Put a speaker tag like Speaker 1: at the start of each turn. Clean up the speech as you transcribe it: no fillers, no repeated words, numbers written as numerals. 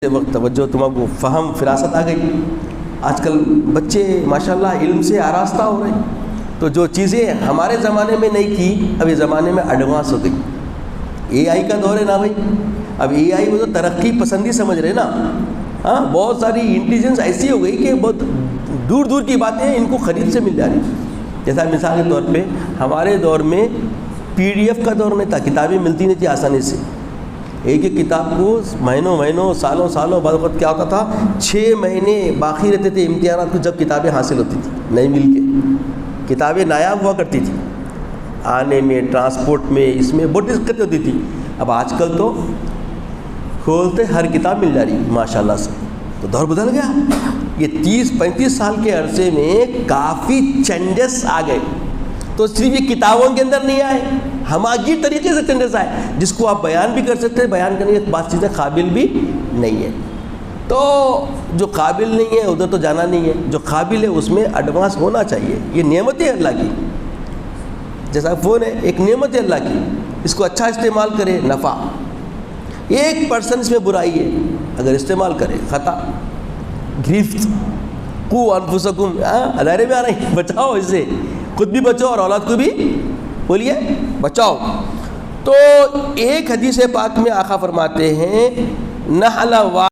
Speaker 1: وقت توجہ تمہارے کو فہم فراست آ گئی. آج کل بچے ماشاءاللہ علم سے آراستہ ہو رہے ہیں. تو جو چیزیں ہمارے زمانے میں نہیں تھی اب اس زمانے میں ایڈوانس ہو گئی. اے آئی کا دور ہے نا بھائی. اب اے آئی وہ تو ترقی پسندی سمجھ رہے نا. ہاں بہت ساری انٹیلیجنس ایسی ہو گئی کہ بہت دور دور کی باتیں ان کو خرید سے مل جا رہی. جیسا مثال کے طور پہ ہمارے دور میں پی ڈی ایف کا دور نہیں تھا, کتابیں ملتی نہیں تھی آسانی سے. ایک ایک کتاب کو مہینوں سالوں بعد وقت کیا ہوتا تھا 6 مہینے باقی رہتے تھے امتحانات کو جب کتابیں حاصل ہوتی تھی نہیں مل کے. کتابیں نایاب ہوا کرتی تھی آنے میں, ٹرانسپورٹ میں, اس میں بہت دقتیں ہوتی تھی. اب آج کل تو کھولتے ہر کتاب مل جا رہی ماشاءاللہ سے. تو دور بدل گیا. یہ 30-35 سال کے عرصے میں کافی چینجز آ گئے. تو صرف یہ کتابوں کے اندر نہیں آئے, ہماگیر طریقے سے چینجز آئے جس کو آپ بیان بھی کر سکتے ہیں. بیان کرنے کی بات چیزیں قابل بھی نہیں ہے. تو جو قابل نہیں ہے ادھر تو جانا نہیں ہے, جو قابل ہے اس میں ایڈوانس ہونا چاہیے. یہ نعمت ہے اللہ کی. جیسا فون ہے ایک نعمت ہے اللہ کی, اس کو اچھا استعمال کرے نفع. 1% اس میں برائی ہے, اگر استعمال کرے خطا. گرفت قو انفسکم, ادارے میں آ رہے ہیں, بچاؤ اس سے, خود بھی بچاؤ اور اولاد کو بھی بولیے بچاؤ. تو ایک حدیث پاک میں آقا فرماتے ہیں نحل